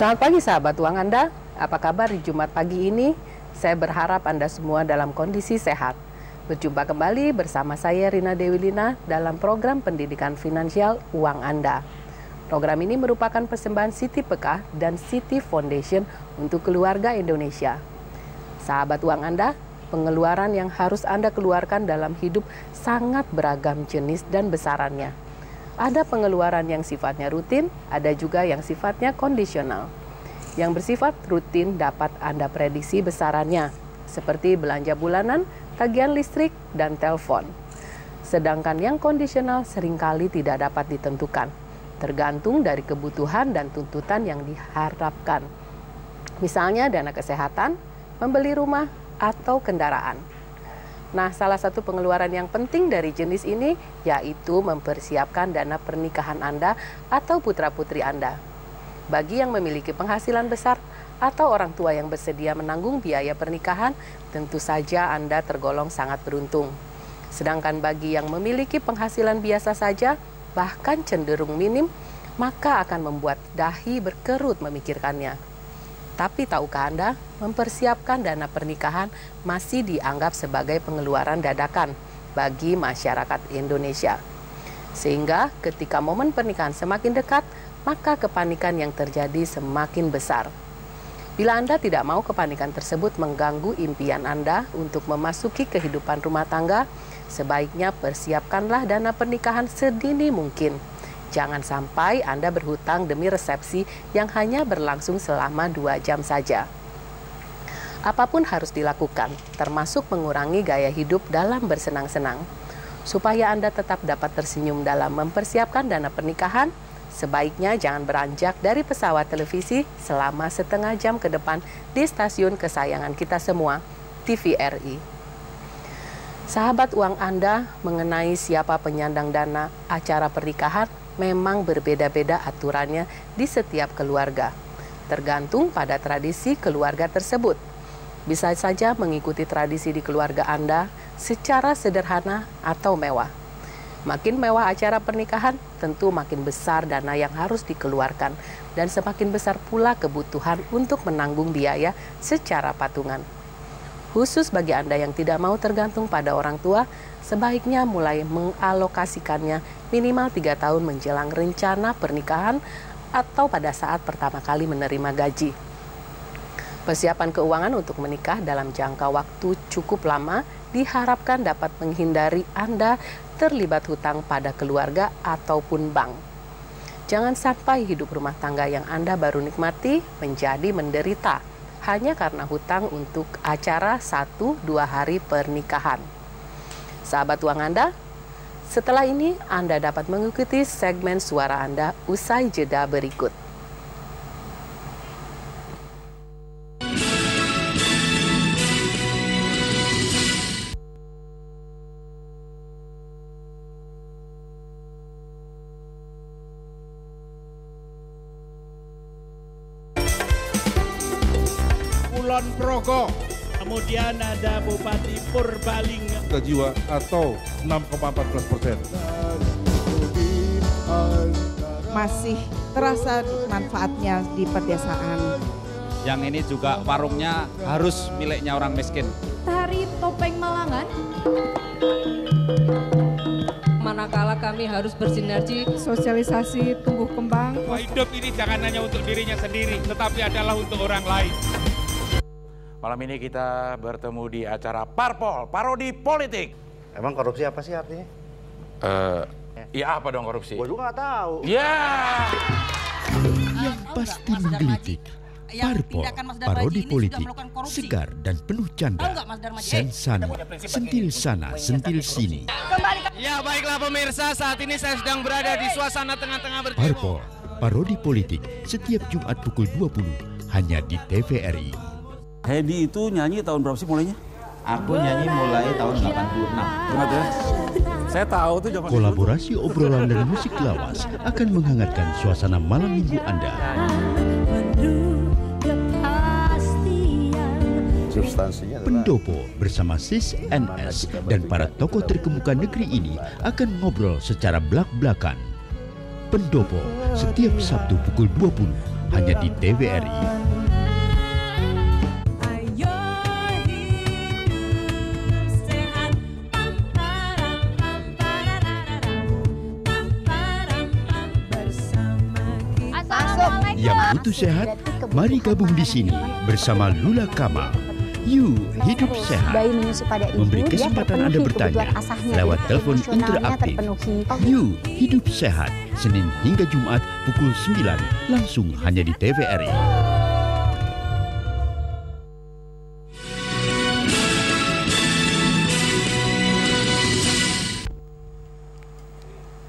Selamat pagi sahabat uang Anda, apa kabar di Jumat pagi ini? Saya berharap Anda semua dalam kondisi sehat. Berjumpa kembali bersama saya Rina Dewi Lina dalam program pendidikan finansial uang Anda. Program ini merupakan persembahan Siti Pekah dan Siti Foundation untuk keluarga Indonesia. Sahabat uang Anda, pengeluaran yang harus Anda keluarkan dalam hidup sangat beragam jenis dan besarannya. Ada pengeluaran yang sifatnya rutin, ada juga yang sifatnya kondisional. Yang bersifat rutin dapat Anda prediksi besarannya, seperti belanja bulanan, tagihan listrik, dan telepon. Sedangkan yang kondisional seringkali tidak dapat ditentukan, tergantung dari kebutuhan dan tuntutan yang diharapkan. Misalnya dana kesehatan, membeli rumah, atau kendaraan. Nah, salah satu pengeluaran yang penting dari jenis ini yaitu mempersiapkan dana pernikahan Anda atau putra-putri Anda. Bagi yang memiliki penghasilan besar atau orang tua yang bersedia menanggung biaya pernikahan, tentu saja Anda tergolong sangat beruntung. Sedangkan bagi yang memiliki penghasilan biasa saja, bahkan cenderung minim, maka akan membuat dahi berkerut memikirkannya. Tapi tahukah Anda, mempersiapkan dana pernikahan masih dianggap sebagai pengeluaran dadakan bagi masyarakat Indonesia. Sehingga ketika momen pernikahan semakin dekat, maka kepanikan yang terjadi semakin besar. Bila Anda tidak mau kepanikan tersebut mengganggu impian Anda untuk memasuki kehidupan rumah tangga, sebaiknya persiapkanlah dana pernikahan sedini mungkin. Jangan sampai Anda berhutang demi resepsi yang hanya berlangsung selama 2 jam saja. Apapun harus dilakukan, termasuk mengurangi gaya hidup dalam bersenang-senang. Supaya Anda tetap dapat tersenyum dalam mempersiapkan dana pernikahan, sebaiknya jangan beranjak dari pesawat televisi selama setengah jam ke depan di stasiun kesayangan kita semua, TVRI. Sahabat uang Anda mengenai siapa penyandang dana acara pernikahan memang berbeda-beda aturannya di setiap keluarga, tergantung pada tradisi keluarga tersebut. Bisa saja mengikuti tradisi di keluarga Anda secara sederhana atau mewah. Makin mewah acara pernikahan, tentu makin besar dana yang harus dikeluarkan dan semakin besar pula kebutuhan untuk menanggung biaya secara patungan. Khusus bagi Anda yang tidak mau tergantung pada orang tua, sebaiknya mulai mengalokasikannya minimal 3 tahun menjelang rencana pernikahan atau pada saat pertama kali menerima gaji. Persiapan keuangan untuk menikah dalam jangka waktu cukup lama diharapkan dapat menghindari Anda terlibat hutang pada keluarga ataupun bank. Jangan sampai hidup rumah tangga yang Anda baru nikmati menjadi menderita hanya karena hutang untuk acara 1-2 hari pernikahan. Sahabat uang Anda, setelah ini Anda dapat mengikuti segmen suara Anda usai jeda berikut. Kulon Progo, kemudian ada Bupati Purbalingga. Jiwa atau 6,14%. Masih terasa manfaatnya di pedesaan. Yang ini juga warungnya harus miliknya orang miskin. Tari topeng Malangan. Manakala kami harus bersinergi. Sosialisasi tumbuh kembang. Hidup ini jangan hanya untuk dirinya sendiri, tetapi adalah untuk orang lain. Malam ini kita bertemu di acara Parpol, Parodi Politik. Emang korupsi apa sih artinya? Iya apa dong korupsi? Gue juga nggak tahu. Ya. Yang pasti menggelitik. Parpol, parodi politik, segar dan penuh canda. Sen sana, sentil sana, sentil sini. Ya baiklah pemirsa, saat ini saya sedang berada di suasana tengah-tengah berdemo. Parpol, parodi politik, setiap Jumat pukul 20, hanya di TVRI. Hedi itu nyanyi tahun berapa sih mulainya? Aku nyanyi mulai tahun 86. Ingat ya? Saya tahu tuh zaman kolaborasi obrolan dan musik lawas akan menghangatkan suasana malam minggu Anda. Pendopo bersama Sis NS dan para tokoh terkemuka negeri ini akan ngobrol secara belak-belakan. Pendopo setiap Sabtu pukul 20 hanya di TVRI. Yang butuh sehat, mari gabung di sini bersama Lula Kamal. You Hidup Sehat memberi kesempatan Anda bertanya lewat telepon interaktif. You Hidup Sehat, Senin hingga Jumat pukul 9, langsung hanya di TVRI.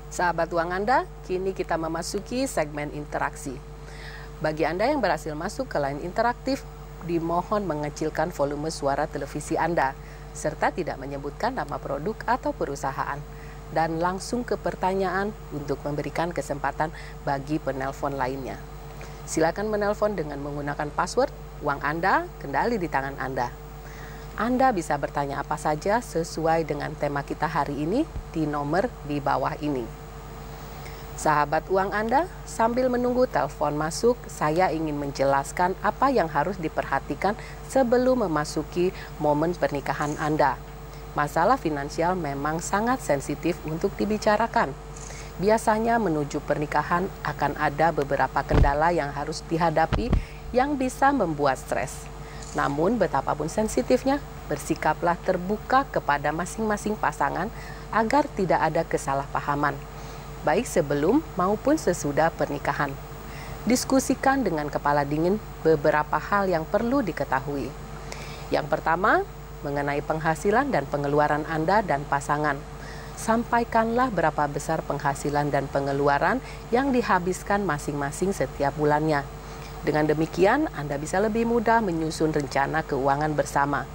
Sahabat Uang Anda, kini kita memasuki segmen interaksi. Bagi Anda yang berhasil masuk ke line interaktif, dimohon mengecilkan volume suara televisi Anda, serta tidak menyebutkan nama produk atau perusahaan. Dan langsung ke pertanyaan untuk memberikan kesempatan bagi penelpon lainnya. Silakan menelpon dengan menggunakan password, uang Anda kendali di tangan Anda. Anda bisa bertanya apa saja sesuai dengan tema kita hari ini di nomor di bawah ini. Sahabat Uang Anda, sambil menunggu telepon masuk, saya ingin menjelaskan apa yang harus diperhatikan sebelum memasuki momen pernikahan Anda. Masalah finansial memang sangat sensitif untuk dibicarakan. Biasanya menuju pernikahan akan ada beberapa kendala yang harus dihadapi yang bisa membuat stres. Namun betapapun sensitifnya, bersikaplah terbuka kepada masing-masing pasangan agar tidak ada kesalahpahaman, baik sebelum maupun sesudah pernikahan. Diskusikan dengan kepala dingin beberapa hal yang perlu diketahui. Yang pertama, mengenai penghasilan dan pengeluaran Anda dan pasangan. Sampaikanlah berapa besar penghasilan dan pengeluaran yang dihabiskan masing-masing setiap bulannya. Dengan demikian, Anda bisa lebih mudah menyusun rencana keuangan bersama.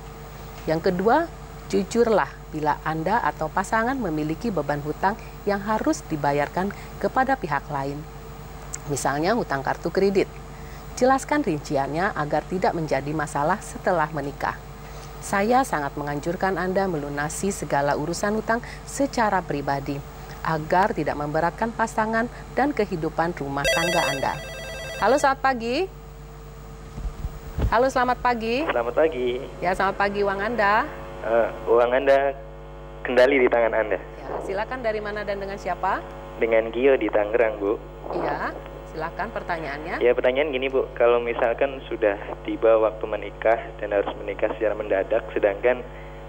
Yang kedua, jujurlah bila Anda atau pasangan memiliki beban hutang yang harus dibayarkan kepada pihak lain. Misalnya hutang kartu kredit. Jelaskan rinciannya agar tidak menjadi masalah setelah menikah. Saya sangat menganjurkan Anda melunasi segala urusan hutang secara pribadi agar tidak memberatkan pasangan dan kehidupan rumah tangga Anda. Halo, selamat pagi. Halo, selamat pagi. Selamat pagi. Ya, selamat pagi Uang Anda. Uang Anda kendali di tangan Anda. Ya, silakan dari mana dan dengan siapa? Dengan Gio di Tangerang, Bu. Iya, silakan pertanyaannya. Ya, pertanyaan gini, Bu. Kalau misalkan sudah tiba waktu menikah dan harus menikah secara mendadak, sedangkan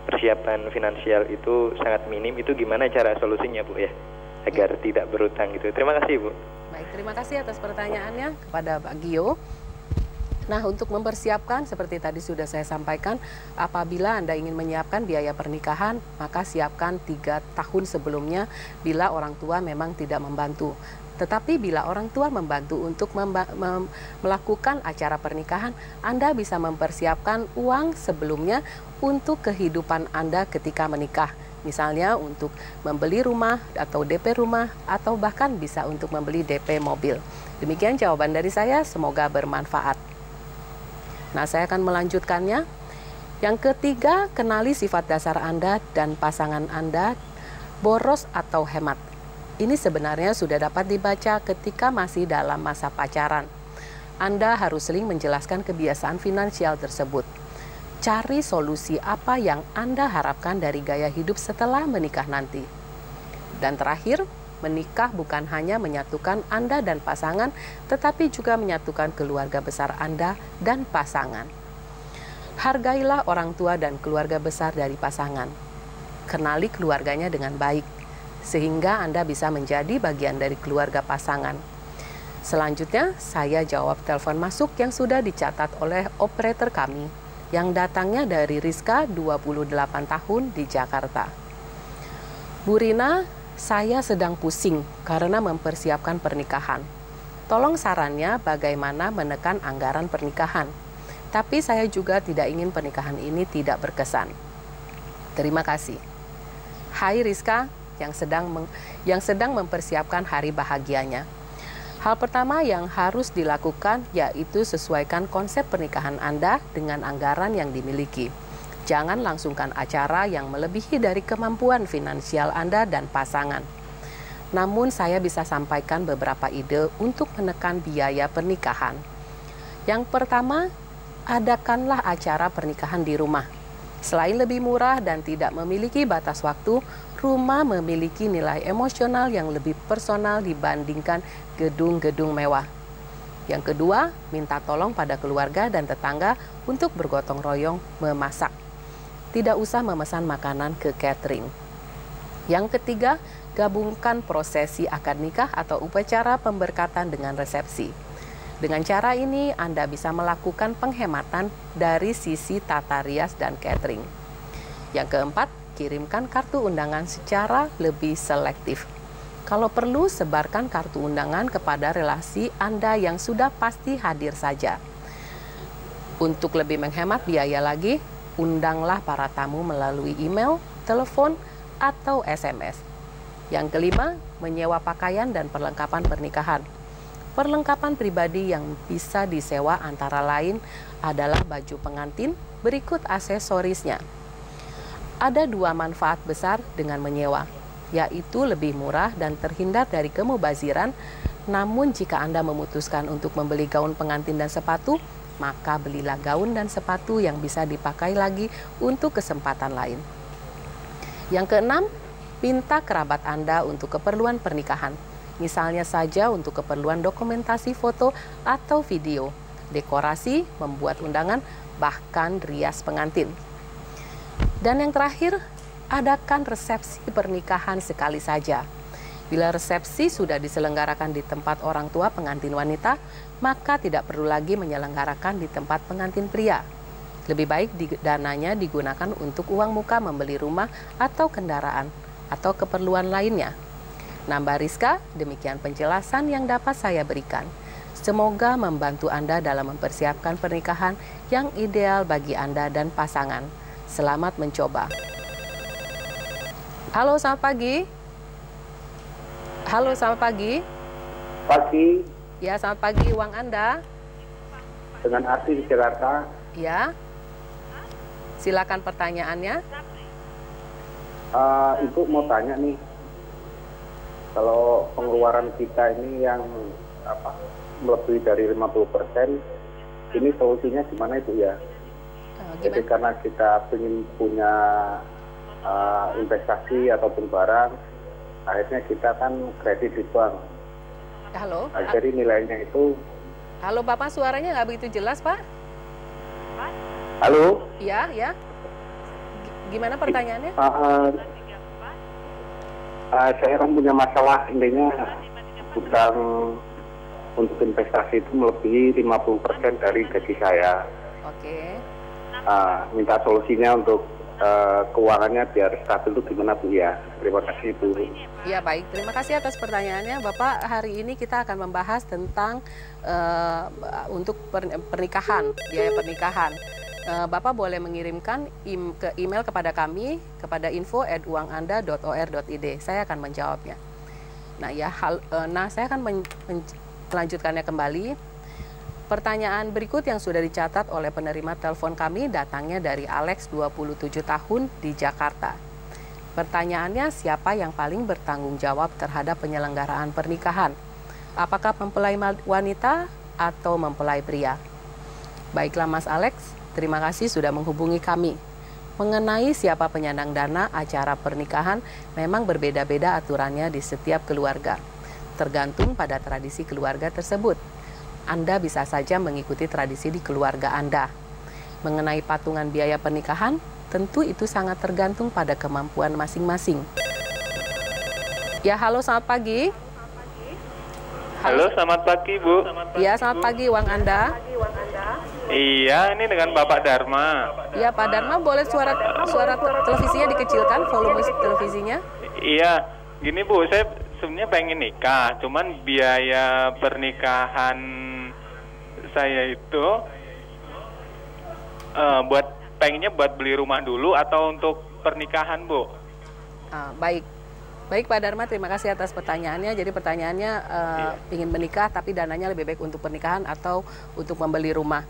persiapan finansial itu sangat minim, itu gimana cara solusinya, Bu, ya? Agar tidak berutang gitu. Terima kasih, Bu. Baik, terima kasih atas pertanyaannya kepada Pak Gio. Nah, untuk mempersiapkan seperti tadi sudah saya sampaikan, apabila Anda ingin menyiapkan biaya pernikahan, maka siapkan 3 tahun sebelumnya bila orang tua memang tidak membantu. Tetapi bila orang tua membantu untuk melakukan acara pernikahan, Anda bisa mempersiapkan uang sebelumnya untuk kehidupan Anda ketika menikah. Misalnya untuk membeli rumah atau DP rumah, atau bahkan bisa untuk membeli DP mobil. Demikian jawaban dari saya, semoga bermanfaat. Nah, saya akan melanjutkannya. Yang ketiga, kenali sifat dasar Anda dan pasangan Anda, boros atau hemat. Ini sebenarnya sudah dapat dibaca ketika masih dalam masa pacaran. Anda harus sering menjelaskan kebiasaan finansial tersebut. Cari solusi apa yang Anda harapkan dari gaya hidup setelah menikah nanti. Dan terakhir, menikah bukan hanya menyatukan Anda dan pasangan, tetapi juga menyatukan keluarga besar Anda dan pasangan. Hargailah orang tua dan keluarga besar dari pasangan. Kenali keluarganya dengan baik, sehingga Anda bisa menjadi bagian dari keluarga pasangan. Selanjutnya, saya jawab telepon masuk yang sudah dicatat oleh operator kami, yang datangnya dari Rizka, 28 tahun di Jakarta. Bu Rina, saya sedang pusing karena mempersiapkan pernikahan. Tolong sarannya bagaimana menekan anggaran pernikahan. Tapi saya juga tidak ingin pernikahan ini tidak berkesan. Terima kasih. Hai Rizka yang sedang mempersiapkan hari bahagianya. Hal pertama yang harus dilakukan yaitu sesuaikan konsep pernikahan Anda dengan anggaran yang dimiliki. Jangan langsungkan acara yang melebihi dari kemampuan finansial Anda dan pasangan. Namun saya bisa sampaikan beberapa ide untuk menekan biaya pernikahan. Yang pertama, adakanlah acara pernikahan di rumah. Selain lebih murah dan tidak memiliki batas waktu, rumah memiliki nilai emosional yang lebih personal dibandingkan gedung-gedung mewah. Yang kedua, minta tolong pada keluarga dan tetangga untuk bergotong royong memasak. Tidak usah memesan makanan ke catering. Yang ketiga, gabungkan prosesi akad nikah atau upacara pemberkatan dengan resepsi. Dengan cara ini, Anda bisa melakukan penghematan dari sisi tata rias dan catering. Yang keempat, kirimkan kartu undangan secara lebih selektif. Kalau perlu, sebarkan kartu undangan kepada relasi Anda yang sudah pasti hadir saja. Untuk lebih menghemat biaya lagi, undanglah para tamu melalui email, telepon, atau SMS. Yang kelima, menyewa pakaian dan perlengkapan pernikahan. Perlengkapan pribadi yang bisa disewa antara lain adalah baju pengantin, berikut aksesorisnya. Ada dua manfaat besar dengan menyewa, yaitu lebih murah dan terhindar dari kemubaziran. Namun jika Anda memutuskan untuk membeli gaun pengantin dan sepatu, maka belilah gaun dan sepatu yang bisa dipakai lagi untuk kesempatan lain. Yang keenam, minta kerabat Anda untuk keperluan pernikahan. Misalnya saja untuk keperluan dokumentasi foto atau video, dekorasi, membuat undangan, bahkan rias pengantin. Dan yang terakhir, adakan resepsi pernikahan sekali saja. Bila resepsi sudah diselenggarakan di tempat orang tua pengantin wanita, maka tidak perlu lagi menyelenggarakan di tempat pengantin pria. Lebih baik dananya digunakan untuk uang muka membeli rumah atau kendaraan atau keperluan lainnya. Nambah Rizka, demikian penjelasan yang dapat saya berikan. Semoga membantu Anda dalam mempersiapkan pernikahan yang ideal bagi Anda dan pasangan. Selamat mencoba. Halo, selamat pagi. Halo, selamat pagi. Pagi. Ya, selamat pagi. Uang Anda? Dengan Arti di Jakarta. Ya. Silakan pertanyaannya. Ibu mau tanya nih, kalau pengeluaran kita ini yang melebihi dari 50%, ini solusinya gimana Ibu ya? Jadi karena kita ingin punya investasi ataupun barang, akhirnya kita kan kredit di bank. Halo. Jadi nilainya itu. Halo Bapak, suaranya nggak begitu jelas Pak? Halo. Iya, ya. Gimana pertanyaannya? Saya kan punya masalah, intinya utang untuk investasi itu melebihi 50% dari gaji saya. Oke. Minta solusinya untuk keuangannya biar stabil itu gimana Bu ya? Terima kasih Bu. Ya baik, terima kasih atas pertanyaannya Bapak. Hari ini kita akan membahas tentang untuk pernikahan, biaya pernikahan. Bapak boleh mengirimkan ke email kepada kami, kepada info@uanganda.or.id. Saya akan menjawabnya. Nah, saya akan melanjutkannya kembali. Pertanyaan berikut yang sudah dicatat oleh penerima telepon kami datangnya dari Alex, 27 tahun di Jakarta. Pertanyaannya, siapa yang paling bertanggung jawab terhadap penyelenggaraan pernikahan? Apakah mempelai wanita atau mempelai pria? Baiklah Mas Alex, terima kasih sudah menghubungi kami. Mengenai siapa penyandang dana acara pernikahan, memang berbeda-beda aturannya di setiap keluarga. Tergantung pada tradisi keluarga tersebut. Anda bisa saja mengikuti tradisi di keluarga Anda. Mengenai patungan biaya pernikahan, tentu itu sangat tergantung pada kemampuan masing-masing. Ya, halo, selamat pagi. Halo, selamat pagi, Bu. Ya, selamat pagi, uang Anda. Iya, ini dengan Bapak Dharma. Ya, Pak Dharma, boleh suara televisinya dikecilkan, volume televisinya? Iya, gini Bu, saya sebenarnya pengen nikah, cuman biaya pernikahan saya itu pengennya buat beli rumah dulu atau untuk pernikahan, Bu? Baik Pak Dharma, terima kasih atas pertanyaannya. Jadi pertanyaannya ingin menikah tapi dananya lebih baik untuk pernikahan atau untuk membeli rumah.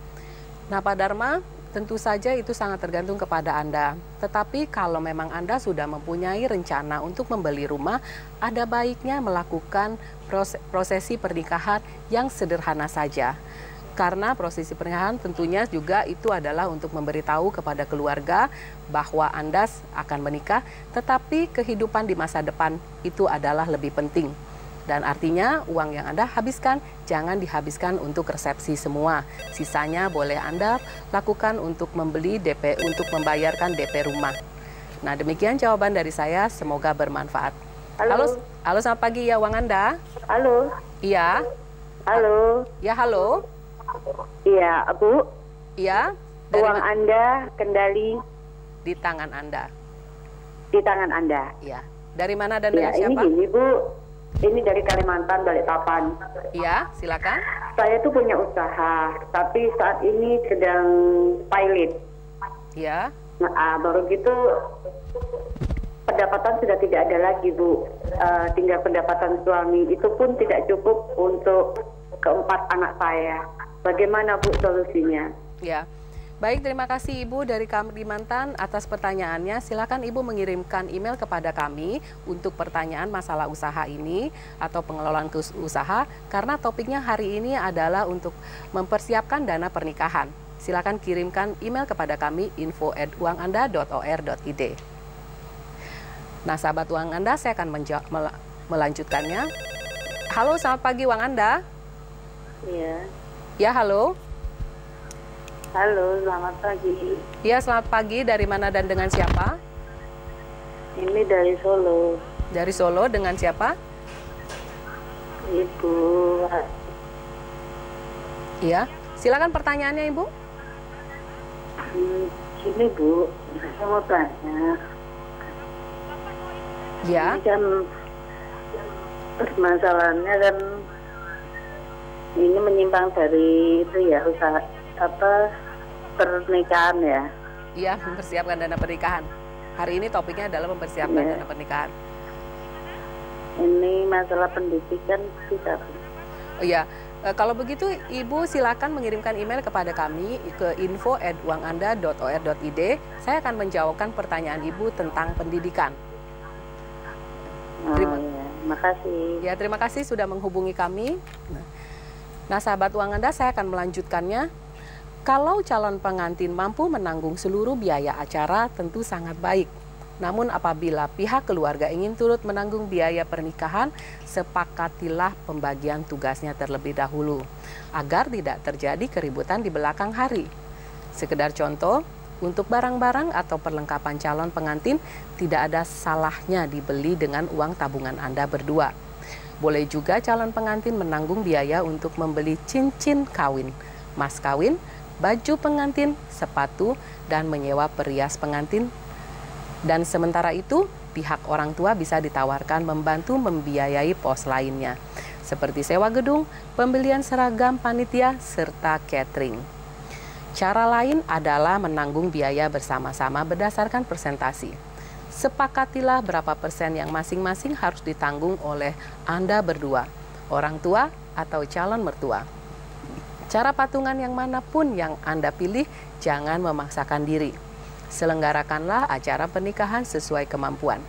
Nah Pak Dharma, Tentu saja itu sangat tergantung kepada Anda. Tetapi kalau memang Anda sudah mempunyai rencana untuk membeli rumah, ada baiknya melakukan prosesi pernikahan yang sederhana saja. Karena prosesi pernikahan tentunya juga itu adalah untuk memberitahu kepada keluarga bahwa Anda akan menikah, tetapi kehidupan di masa depan itu adalah lebih penting. Dan artinya uang yang Anda habiskan jangan dihabiskan untuk resepsi semua. Sisanya boleh Anda lakukan untuk membeli DP, untuk membayarkan DP rumah. Nah, demikian jawaban dari saya, semoga bermanfaat. Halo, selamat pagi ya, uang Anda. Halo. Iya. Halo. Ya, halo. Iya, Bu. Iya. Uang Anda kendali di tangan Anda. Di tangan Anda. Iya. Dari mana dan dengan siapa? Ini gini, Bu. Ini dari Kalimantan, Balikpapan. Iya, silakan. Saya tuh punya usaha, tapi saat ini sedang pilot. Iya. Nah, baru gitu pendapatan sudah tidak ada lagi, Bu. Tinggal pendapatan suami, itu pun tidak cukup untuk keempat anak saya. Bagaimana, Bu, solusinya? Ya. Baik, terima kasih Ibu dari Kalimantan atas pertanyaannya. Silakan Ibu mengirimkan email kepada kami untuk pertanyaan masalah usaha ini atau pengelolaan usaha, karena topiknya hari ini adalah untuk mempersiapkan dana pernikahan. Silakan kirimkan email kepada kami info@uanganda.or.id. Nah, sahabat Uang Anda, saya akan melanjutkannya. Halo, selamat pagi Uang Anda. Iya. Ya, halo. Halo, selamat pagi. Ya, selamat pagi. Dari mana dan dengan siapa? Ini dari Solo. Dari Solo, dengan siapa? Ibu. Iya, silakan pertanyaannya, Ibu. Ini, Bu, saya mau tanya. Ya. Ini kan permasalahannya kan ini menyimpang dari itu ya, usaha pernikahan ya. Iya, mempersiapkan dana pernikahan. Hari ini topiknya adalah mempersiapkan dana pernikahan. Ini masalah pendidikan kita. Oh iya, kalau begitu Ibu silakan mengirimkan email kepada kami ke info@uanganda.or.id. Saya akan menjawabkan pertanyaan Ibu tentang pendidikan. Terima kasih. Ya, terima kasih sudah menghubungi kami. Nah, sahabat Uang Anda, saya akan melanjutkannya. Kalau calon pengantin mampu menanggung seluruh biaya acara, tentu sangat baik. Namun apabila pihak keluarga ingin turut menanggung biaya pernikahan, sepakatilah pembagian tugasnya terlebih dahulu, agar tidak terjadi keributan di belakang hari. Sekedar contoh, untuk barang-barang atau perlengkapan calon pengantin, tidak ada salahnya dibeli dengan uang tabungan Anda berdua. Boleh juga calon pengantin menanggung biaya untuk membeli cincin kawin, mas kawin, baju pengantin, sepatu, dan menyewa perias pengantin. Dan sementara itu, pihak orang tua bisa ditawarkan membantu membiayai pos lainnya, seperti sewa gedung, pembelian seragam panitia, serta catering. Cara lain adalah menanggung biaya bersama-sama berdasarkan persentasi. Sepakatilah berapa persen yang masing-masing harus ditanggung oleh Anda berdua, orang tua atau calon mertua. Cara patungan yang manapun yang Anda pilih, jangan memaksakan diri. Selenggarakanlah acara pernikahan sesuai kemampuan.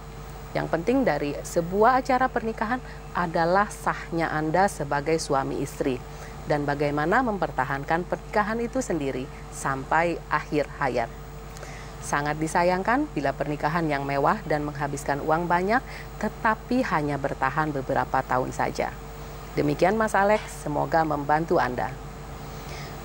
Yang penting dari sebuah acara pernikahan adalah sahnya Anda sebagai suami istri dan bagaimana mempertahankan pernikahan itu sendiri sampai akhir hayat. Sangat disayangkan bila pernikahan yang mewah dan menghabiskan uang banyak tetapi hanya bertahan beberapa tahun saja. Demikian Mas Alex, semoga membantu Anda.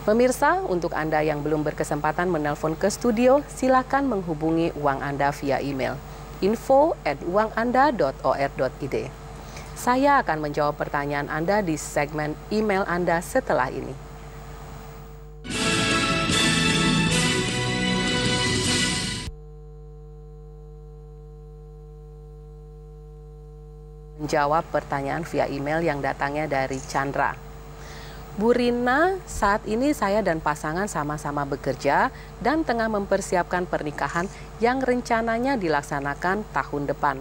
Pemirsa, untuk Anda yang belum berkesempatan menelpon ke studio, silakan menghubungi Uang Anda via email info@uanganda.or.id. Saya akan menjawab pertanyaan Anda di segmen email Anda setelah ini. Menjawab pertanyaan via email yang datangnya dari Chandra. Bu Rina, saat ini saya dan pasangan sama-sama bekerja dan tengah mempersiapkan pernikahan yang rencananya dilaksanakan tahun depan.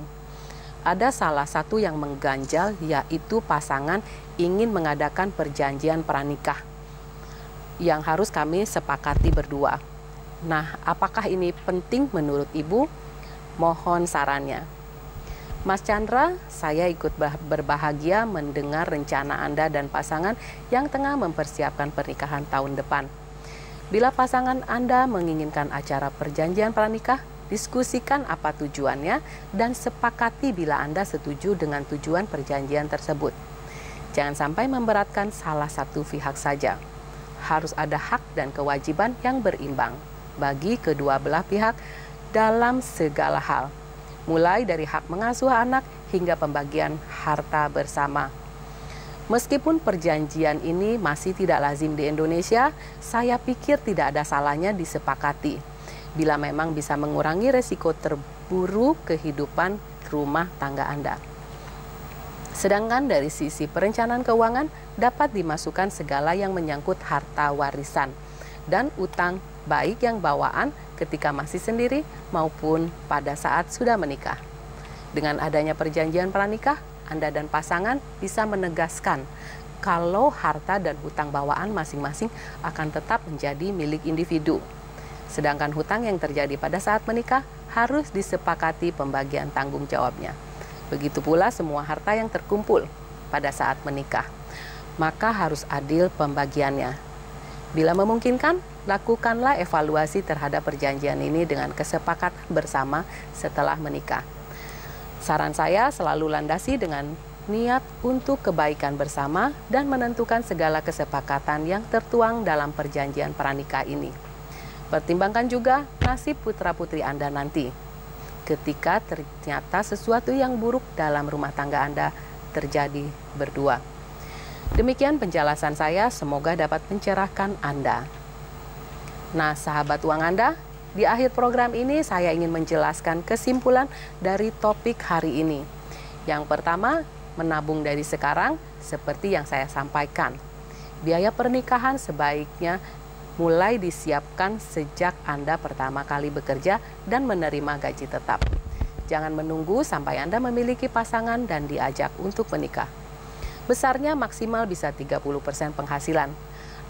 Ada salah satu yang mengganjal, yaitu pasangan ingin mengadakan perjanjian pranikah yang harus kami sepakati berdua. Nah, apakah ini penting menurut Ibu? Mohon sarannya. Mas Chandra, saya ikut berbahagia mendengar rencana Anda dan pasangan yang tengah mempersiapkan pernikahan tahun depan. Bila pasangan Anda menginginkan acara perjanjian pranikah, diskusikan apa tujuannya dan sepakati bila Anda setuju dengan tujuan perjanjian tersebut. Jangan sampai memberatkan salah satu pihak saja. Harus ada hak dan kewajiban yang berimbang bagi kedua belah pihak dalam segala hal, mulai dari hak mengasuh anak hingga pembagian harta bersama. Meskipun perjanjian ini masih tidak lazim di Indonesia, saya pikir tidak ada salahnya disepakati bila memang bisa mengurangi resiko terburuk kehidupan rumah tangga Anda. Sedangkan dari sisi perencanaan keuangan dapat dimasukkan segala yang menyangkut harta warisan dan utang baik yang bawaan ketika masih sendiri maupun pada saat sudah menikah. Dengan adanya perjanjian pranikah, Anda dan pasangan bisa menegaskan kalau harta dan hutang bawaan masing-masing akan tetap menjadi milik individu. Sedangkan hutang yang terjadi pada saat menikah harus disepakati pembagian tanggung jawabnya. Begitu pula semua harta yang terkumpul pada saat menikah, maka harus adil pembagiannya. Bila memungkinkan, lakukanlah evaluasi terhadap perjanjian ini dengan kesepakatan bersama setelah menikah. Saran saya selalu landasi dengan niat untuk kebaikan bersama dan menentukan segala kesepakatan yang tertuang dalam perjanjian pranikah ini. Pertimbangkan juga nasib putra-putri Anda nanti, ketika ternyata sesuatu yang buruk dalam rumah tangga Anda terjadi berdua. Demikian penjelasan saya, semoga dapat mencerahkan Anda. Nah, sahabat uang Anda, di akhir program ini saya ingin menjelaskan kesimpulan dari topik hari ini. Yang pertama, menabung dari sekarang seperti yang saya sampaikan. Biaya pernikahan sebaiknya mulai disiapkan sejak Anda pertama kali bekerja dan menerima gaji tetap. Jangan menunggu sampai Anda memiliki pasangan dan diajak untuk menikah. Besarnya maksimal bisa 30% penghasilan.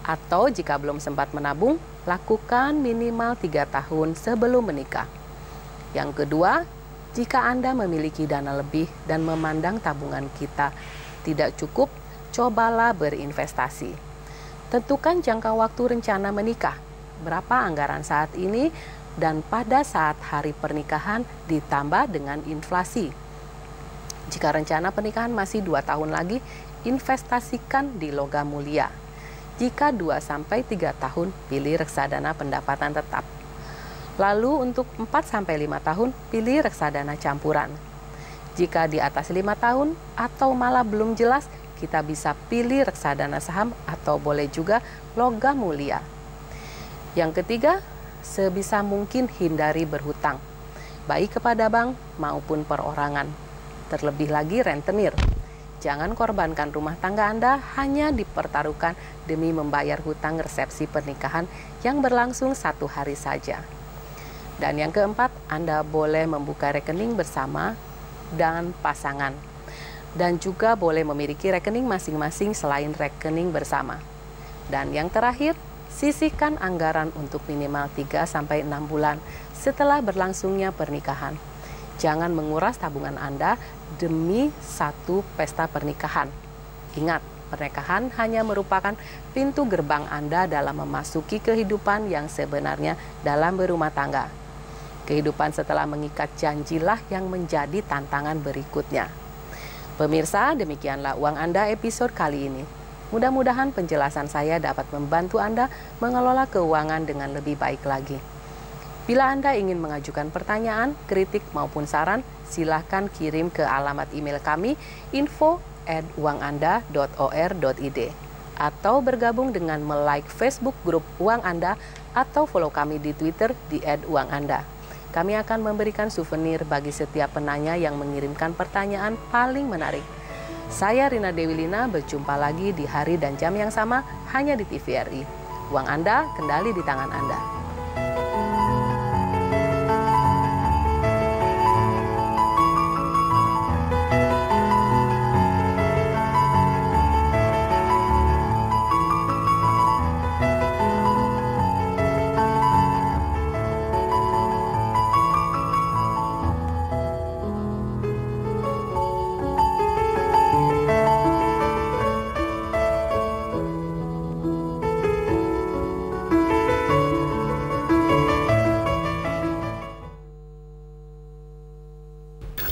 Atau jika belum sempat menabung, lakukan minimal 3 tahun sebelum menikah. Yang kedua, jika Anda memiliki dana lebih dan memandang tabungan kita tidak cukup, cobalah berinvestasi. Tentukan jangka waktu rencana menikah, berapa anggaran saat ini dan pada saat hari pernikahan ditambah dengan inflasi. Jika rencana pernikahan masih 2 tahun lagi, investasikan di logam mulia. Jika 2-3 tahun, pilih reksadana pendapatan tetap. Lalu untuk 4-5 tahun, pilih reksadana campuran. Jika di atas 5 tahun atau malah belum jelas, kita bisa pilih reksadana saham atau boleh juga logam mulia. Yang ketiga, sebisa mungkin hindari berhutang, baik kepada bank maupun perorangan. Terlebih lagi rentenir. Jangan korbankan rumah tangga Anda hanya dipertaruhkan demi membayar hutang resepsi pernikahan yang berlangsung 1 hari saja. Dan yang keempat, Anda boleh membuka rekening bersama dan pasangan. Dan juga boleh memiliki rekening masing-masing selain rekening bersama. Dan yang terakhir, sisihkan anggaran untuk minimal 3-6 bulan setelah berlangsungnya pernikahan. Jangan menguras tabungan Anda demi satu pesta pernikahan. Ingat, pernikahan hanya merupakan pintu gerbang Anda dalam memasuki kehidupan yang sebenarnya dalam berumah tangga. Kehidupan setelah mengikat janjilah yang menjadi tantangan berikutnya. Pemirsa, demikianlah Uang Anda episode kali ini. Mudah-mudahan penjelasan saya dapat membantu Anda mengelola keuangan dengan lebih baik lagi. Bila Anda ingin mengajukan pertanyaan, kritik maupun saran, silahkan kirim ke alamat email kami info@uanganda.or.id atau bergabung dengan like Facebook grup Uang Anda atau follow kami di Twitter di @uanganda. Kami akan memberikan souvenir bagi setiap penanya yang mengirimkan pertanyaan paling menarik. Saya Rina Dewilina, berjumpa lagi di hari dan jam yang sama hanya di TVRI. Uang Anda, kendali di tangan Anda.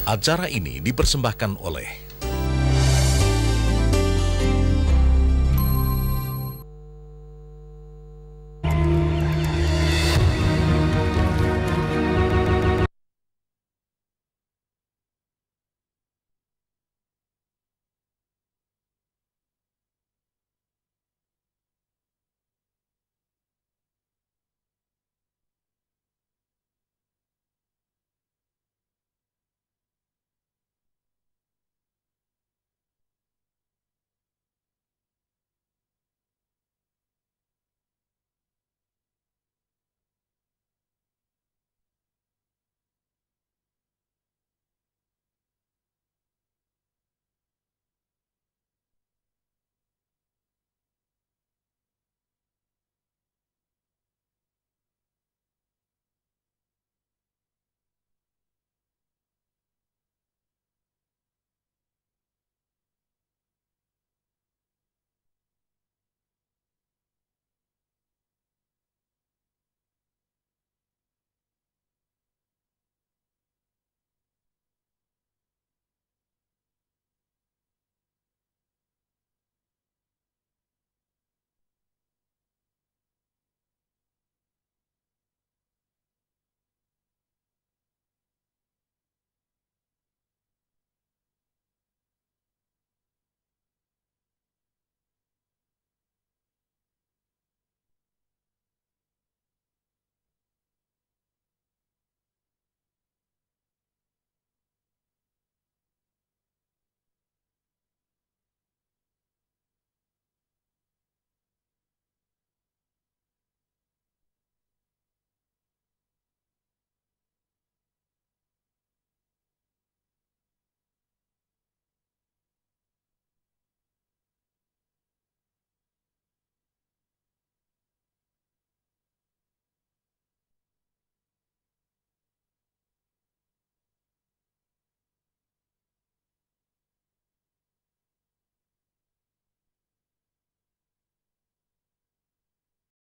Acara ini dipersembahkan oleh